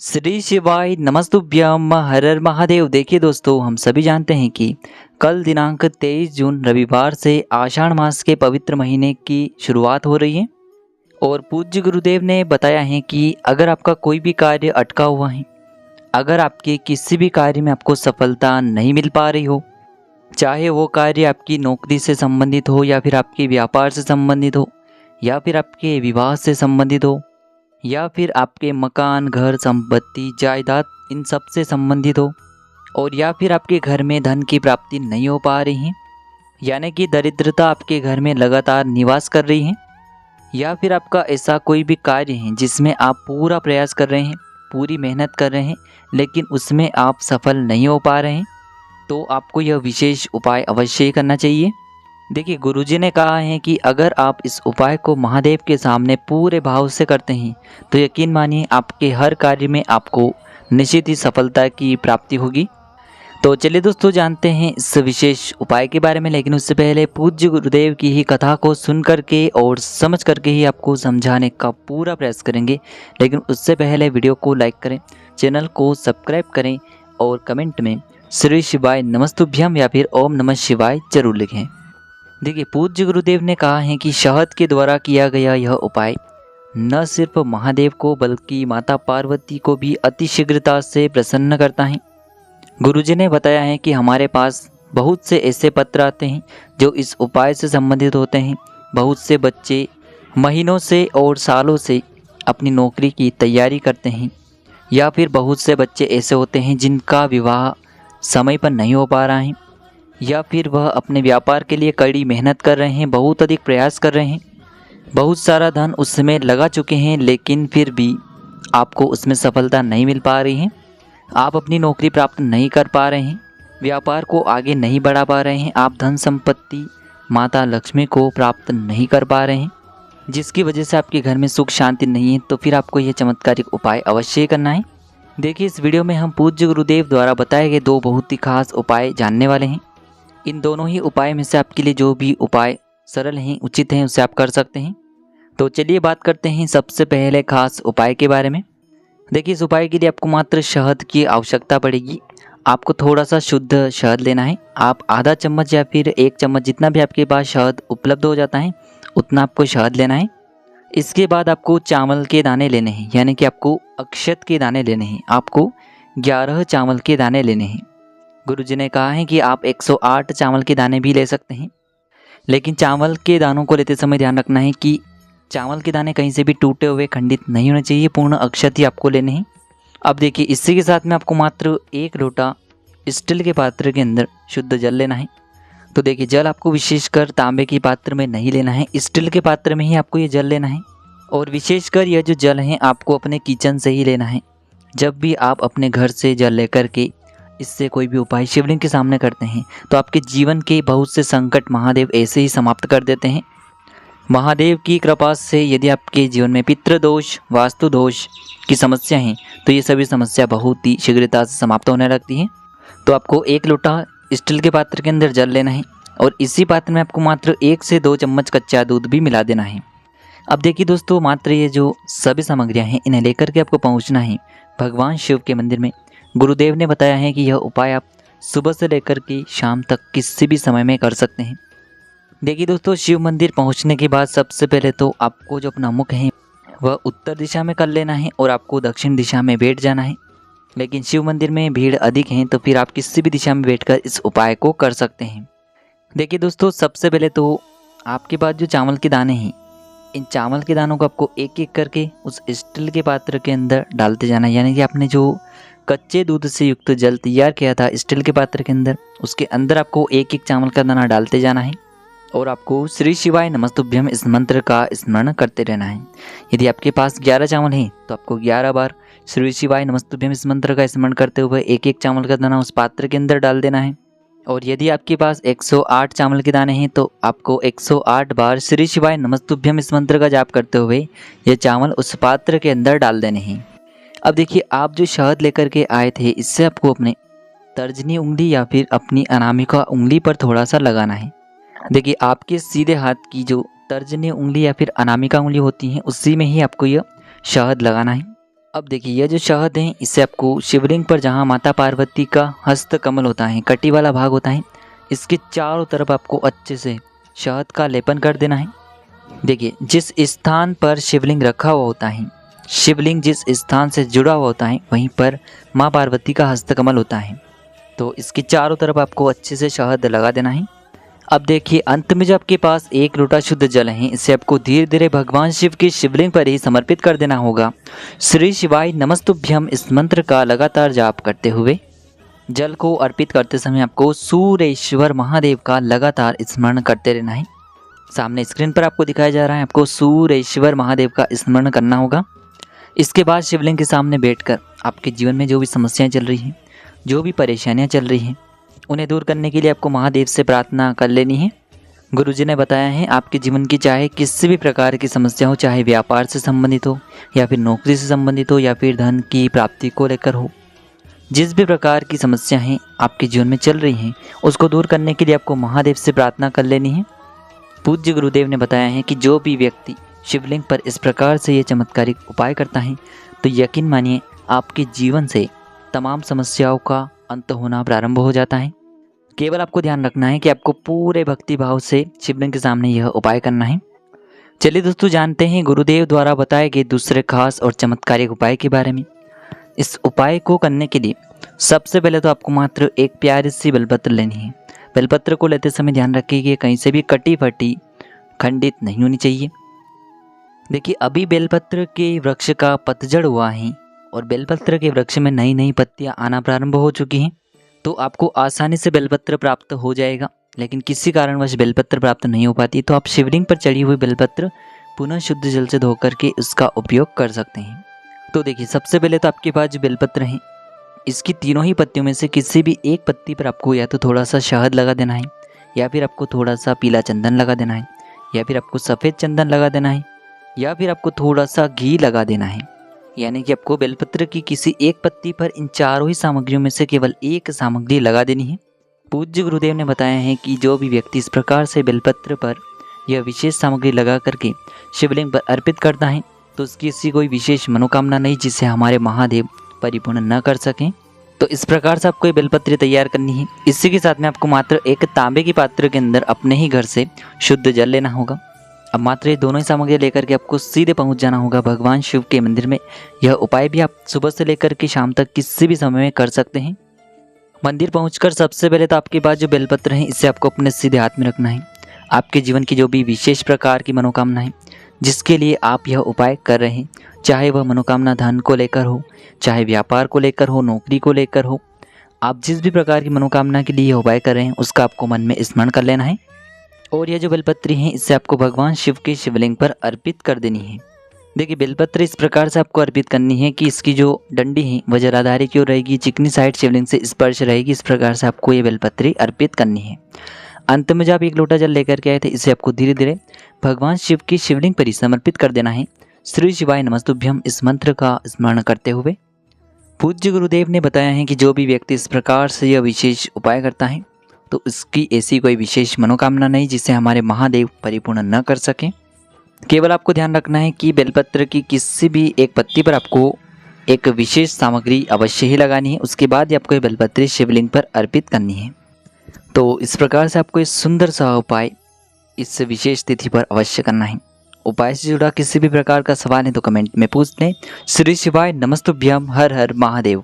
श्री शिवाय नमस्तुभ्यम हर हर महादेव। देखिए दोस्तों, हम सभी जानते हैं कि कल दिनांक 23 जून रविवार से आषाढ़ मास के पवित्र महीने की शुरुआत हो रही है। और पूज्य गुरुदेव ने बताया है कि अगर आपका कोई भी कार्य अटका हुआ है, अगर आपके किसी भी कार्य में आपको सफलता नहीं मिल पा रही हो, चाहे वो कार्य आपकी नौकरी से संबंधित हो या फिर आपके व्यापार से संबंधित हो या फिर आपके विवाह से संबंधित हो या फिर आपके मकान, घर, संपत्ति, जायदाद इन सब से संबंधित हो, और या फिर आपके घर में धन की प्राप्ति नहीं हो पा रही है, यानी कि दरिद्रता आपके घर में लगातार निवास कर रही है, या फिर आपका ऐसा कोई भी कार्य है जिसमें आप पूरा प्रयास कर रहे हैं, पूरी मेहनत कर रहे हैं, लेकिन उसमें आप सफल नहीं हो पा रहे हैं, तो आपको यह विशेष उपाय अवश्य करना चाहिए। देखिए, गुरुजी ने कहा है कि अगर आप इस उपाय को महादेव के सामने पूरे भाव से करते हैं तो यकीन मानिए आपके हर कार्य में आपको निश्चित ही सफलता की प्राप्ति होगी। तो चलिए दोस्तों, जानते हैं इस विशेष उपाय के बारे में, लेकिन उससे पहले पूज्य गुरुदेव की ही कथा को सुन करके और समझ करके ही आपको समझाने का पूरा प्रयास करेंगे। लेकिन उससे पहले वीडियो को लाइक करें, चैनल को सब्सक्राइब करें और कमेंट में श्री शिवाय नमस्तुभ्यम या फिर ओम नमः शिवाय जरूर लिखें। देखिए, पूज्य गुरुदेव ने कहा है कि शहद के द्वारा किया गया यह उपाय न सिर्फ महादेव को बल्कि माता पार्वती को भी अति शीघ्रता से प्रसन्न करता है। गुरुजी ने बताया है कि हमारे पास बहुत से ऐसे पत्र आते हैं जो इस उपाय से संबंधित होते हैं। बहुत से बच्चे महीनों से और सालों से अपनी नौकरी की तैयारी करते हैं, या फिर बहुत से बच्चे ऐसे होते हैं जिनका विवाह समय पर नहीं हो पा रहा है, या फिर वह अपने व्यापार के लिए कड़ी मेहनत कर रहे हैं, बहुत अधिक प्रयास कर रहे हैं, बहुत सारा धन उसमें लगा चुके हैं, लेकिन फिर भी आपको उसमें सफलता नहीं मिल पा रही है। आप अपनी नौकरी प्राप्त नहीं कर पा रहे हैं, व्यापार को आगे नहीं बढ़ा पा रहे हैं, आप धन संपत्ति माता लक्ष्मी को प्राप्त नहीं कर पा रहे हैं, जिसकी वजह से आपके घर में सुख शांति नहीं है, तो फिर आपको यह चमत्कारिक उपाय अवश्य करना है। देखिए, इस वीडियो में हम पूज्य गुरुदेव द्वारा बताए गए दो बहुत ही खास उपाय जानने वाले हैं। इन दोनों ही उपाय में से आपके लिए जो भी उपाय सरल हैं, उचित हैं, उसे आप कर सकते हैं। तो चलिए बात करते हैं सबसे पहले खास उपाय के बारे में। देखिए, इस उपाय के लिए आपको मात्र शहद की आवश्यकता पड़ेगी। आपको थोड़ा सा शुद्ध शहद लेना है। आप आधा चम्मच या फिर 1 चम्मच, जितना भी आपके पास शहद उपलब्ध हो जाता है उतना आपको शहद लेना है। इसके बाद आपको चावल के दाने लेने हैं, यानी कि आपको अक्षत के दाने लेने हैं। आपको 11 चावल के दाने लेने हैं। गुरुजी ने कहा है कि आप 108 चावल के दाने भी ले सकते हैं, लेकिन चावल के दानों को लेते समय ध्यान रखना है कि चावल के दाने कहीं से भी टूटे हुए, खंडित नहीं होने चाहिए। पूर्ण अक्षत ही आपको लेने हैं। अब देखिए, इसी के साथ में आपको मात्र 1 लोटा स्टील के पात्र के अंदर शुद्ध जल लेना है। तो देखिए, जल आपको विशेषकर तांबे के पात्र में नहीं लेना है, स्टील के पात्र में ही आपको ये जल लेना है। और विशेषकर यह जो जल है आपको अपने किचन से ही लेना है। जब भी आप अपने घर से जल लेकर के इससे कोई भी उपाय शिवलिंग के सामने करते हैं तो आपके जीवन के बहुत से संकट महादेव ऐसे ही समाप्त कर देते हैं। महादेव की कृपा से यदि आपके जीवन में पितृदोष, वास्तु दोष की समस्या है तो ये सभी समस्या बहुत ही शीघ्रता से समाप्त होने लगती हैं। तो आपको 1 लोटा स्टील के पात्र के अंदर जल लेना है और इसी पात्र में आपको मात्र 1 से 2 चम्मच कच्चा दूध भी मिला देना है। अब देखिए दोस्तों, मात्र ये जो सभी सामग्रियाँ हैं इन्हें लेकर के आपको पहुँचना है भगवान शिव के मंदिर में। गुरुदेव ने बताया है कि यह उपाय आप सुबह से लेकर के शाम तक किसी भी समय में कर सकते हैं। देखिए दोस्तों, शिव मंदिर पहुंचने के बाद सबसे पहले तो आपको जो अपना मुख है वह उत्तर दिशा में कर लेना है और आपको दक्षिण दिशा में बैठ जाना है। लेकिन शिव मंदिर में भीड़ अधिक है तो फिर आप किसी भी दिशा में बैठकर इस उपाय को कर सकते हैं। देखिए दोस्तों, सबसे पहले तो आपके पास जो चावल के दाने हैं, इन चावल के दानों को आपको एक एक करके उस स्टील के पात्र के अंदर डालते जाना है। यानी कि आपने जो कच्चे दूध से युक्त जल तैयार किया था स्टील के पात्र के अंदर, उसके अंदर आपको एक एक चावल का दाना डालते जाना है और आपको श्री शिवाय नमस्तुभ्यम इस मंत्र का स्मरण करते रहना है। यदि आपके पास 11 चावल हैं तो आपको 11 बार श्री शिवाय नमस्तुभ्यम इस मंत्र का स्मरण करते हुए एक एक चावल का दाना उस पात्र के अंदर डाल देना है। और यदि आपके पास 108 चावल के दाने हैं तो आपको 108 बार श्री शिवाय नमस्तुभ्यम इस मंत्र का जाप करते हुए ये चावल उस पात्र के अंदर डाल देने हैं। अब देखिए, आप जो शहद लेकर के आए थे इससे आपको अपने तर्जनी उंगली या फिर अपनी अनामिका उंगली पर थोड़ा सा लगाना है। देखिए, आपके सीधे हाथ की जो तर्जनी उंगली या फिर अनामिका उंगली होती हैं उसी में ही आपको यह शहद लगाना है। अब देखिए यह जो शहद है इसे आपको शिवलिंग पर जहाँ माता पार्वती का हस्त कमल होता है, कटी वाला भाग होता है, इसके चारों तरफ आपको अच्छे से शहद का लेपन कर देना है। देखिए जिस स्थान पर शिवलिंग रखा हुआ होता है, शिवलिंग जिस स्थान से जुड़ा हुआ होता है वहीं पर माँ पार्वती का हस्तकमल होता है। तो इसके चारों तरफ आपको अच्छे से शहद लगा देना है। अब देखिए अंत में जो आपके पास 1 लोटा शुद्ध जल है इसे आपको धीरे धीरे भगवान शिव की शिवलिंग पर ही समर्पित कर देना होगा। श्री शिवाय नमस्तुभ्यम इस मंत्र का लगातार जाप करते हुए जल को अर्पित करते समय आपको सूर्येश्वर महादेव का लगातार स्मरण करते रहना है। सामने स्क्रीन पर आपको दिखाया जा रहा है, आपको सूर्येश्वर महादेव का स्मरण करना होगा। इसके बाद शिवलिंग के सामने बैठकर आपके जीवन में जो भी समस्याएं चल रही हैं, जो भी परेशानियां चल रही हैं, उन्हें दूर करने के लिए आपको महादेव से प्रार्थना कर लेनी है। गुरुजी ने बताया है आपके जीवन की चाहे किसी भी प्रकार की समस्या हो, चाहे व्यापार से संबंधित हो या फिर नौकरी से संबंधित हो या फिर धन की प्राप्ति को लेकर हो, जिस भी प्रकार की समस्या हैं आपके जीवन में चल रही हैं उसको दूर करने के लिए आपको महादेव से प्रार्थना कर लेनी है। पूज्य गुरुदेव ने बताया है कि जो भी व्यक्ति शिवलिंग पर इस प्रकार से ये चमत्कारिक उपाय करता है तो यकीन मानिए आपके जीवन से तमाम समस्याओं का अंत होना प्रारंभ हो जाता है। केवल आपको ध्यान रखना है कि आपको पूरे भक्ति भाव से शिवलिंग के सामने यह उपाय करना है। चलिए दोस्तों जानते हैं गुरुदेव द्वारा बताए गए दूसरे खास और चमत्कारिक उपाय के बारे में। इस उपाय को करने के लिए सबसे पहले तो आपको मात्र एक प्यारी सी बेलपत्र लेनी है। बेलपत्र को लेते समय ध्यान रखिए कि कहीं से भी कटी फटी खंडित नहीं होनी चाहिए। देखिए अभी बेलपत्र के वृक्ष का पतझड़ हुआ है और बेलपत्र के वृक्ष में नई नई पत्तियां आना प्रारंभ हो चुकी हैं, तो आपको आसानी से बेलपत्र प्राप्त हो जाएगा। लेकिन किसी कारणवश बेलपत्र प्राप्त नहीं हो पाती तो आप शिवलिंग पर चढ़ी हुई बेलपत्र पुनः शुद्ध जल से धोकर के उसका उपयोग कर सकते हैं। तो देखिए सबसे पहले तो आपके पास जो बेलपत्र है इसकी तीनों ही पत्तियों में से किसी भी एक पत्ती पर आपको या तो थोड़ा सा शहद लगा देना है, या फिर आपको थोड़ा सा पीला चंदन लगा देना है, या फिर आपको सफ़ेद चंदन लगा देना है, या फिर आपको थोड़ा सा घी लगा देना है। यानी कि आपको बेलपत्र की किसी एक पत्ती पर इन चारों ही सामग्रियों में से केवल एक सामग्री लगा देनी है। पूज्य गुरुदेव ने बताया है कि जो भी व्यक्ति इस प्रकार से बेलपत्र पर यह विशेष सामग्री लगा करके शिवलिंग पर अर्पित करता है तो उसकी ऐसी कोई विशेष मनोकामना नहीं जिसे हमारे महादेव परिपूर्ण न कर सकें। तो इस प्रकार से आपको ये बेलपत्री तैयार करनी है। इसी के साथ में आपको मात्र एक तांबे के पात्र के अंदर अपने ही घर से शुद्ध जल लेना होगा। अब मात्र ये दोनों ही सामग्री लेकर के आपको सीधे पहुंच जाना होगा भगवान शिव के मंदिर में। यह उपाय भी आप सुबह से लेकर के शाम तक किसी भी समय में कर सकते हैं। मंदिर पहुंचकर सबसे पहले तो आपके पास जो बेलपत्र है इसे आपको अपने सीधे हाथ में रखना है। आपके जीवन की जो भी विशेष प्रकार की मनोकामना है जिसके लिए आप यह उपाय कर रहे हैं, चाहे वह मनोकामना धन को लेकर हो, चाहे व्यापार को लेकर हो, नौकरी को लेकर हो, आप जिस भी प्रकार की मनोकामना के लिए यह उपाय कर रहे हैं उसका आपको मन में स्मरण कर लेना है। और यह जो बेलपत्री है इसे आपको भगवान शिव के शिवलिंग पर अर्पित कर देनी है। देखिए बेलपत्र इस प्रकार से आपको अर्पित करनी है कि इसकी जो डंडी है वह जलाधारी की ओर रहेगी, चिकनी साइड शिवलिंग से स्पर्श रहेगी। इस प्रकार से आपको ये बेलपत्री अर्पित करनी है। अंत में जब आप 1 लोटा जल लेकर के आए थे इसे आपको धीरे धीरे भगवान शिव की शिवलिंग पर ही समर्पित कर देना है। श्री शिवाय नमस्तुभ्यम इस मंत्र का स्मरण करते हुए। पूज्य गुरुदेव ने बताया है कि जो भी व्यक्ति इस प्रकार से यह विशेष उपाय करता है तो उसकी ऐसी कोई विशेष मनोकामना नहीं जिसे हमारे महादेव परिपूर्ण न कर सकें। केवल आपको ध्यान रखना है कि बेलपत्र की किसी भी एक पत्ती पर आपको एक विशेष सामग्री अवश्य ही लगानी है। उसके बाद ही आपको ये बेलपत्री शिवलिंग पर अर्पित करनी है। तो इस प्रकार से आपको इस सुंदर सा उपाय इस विशेष तिथि पर अवश्य करना है। उपाय से जुड़ा किसी भी प्रकार का सवाल है तो कमेंट में पूछ लें। श्री शिवाय नमस्तुभ्यम। हर हर महादेव।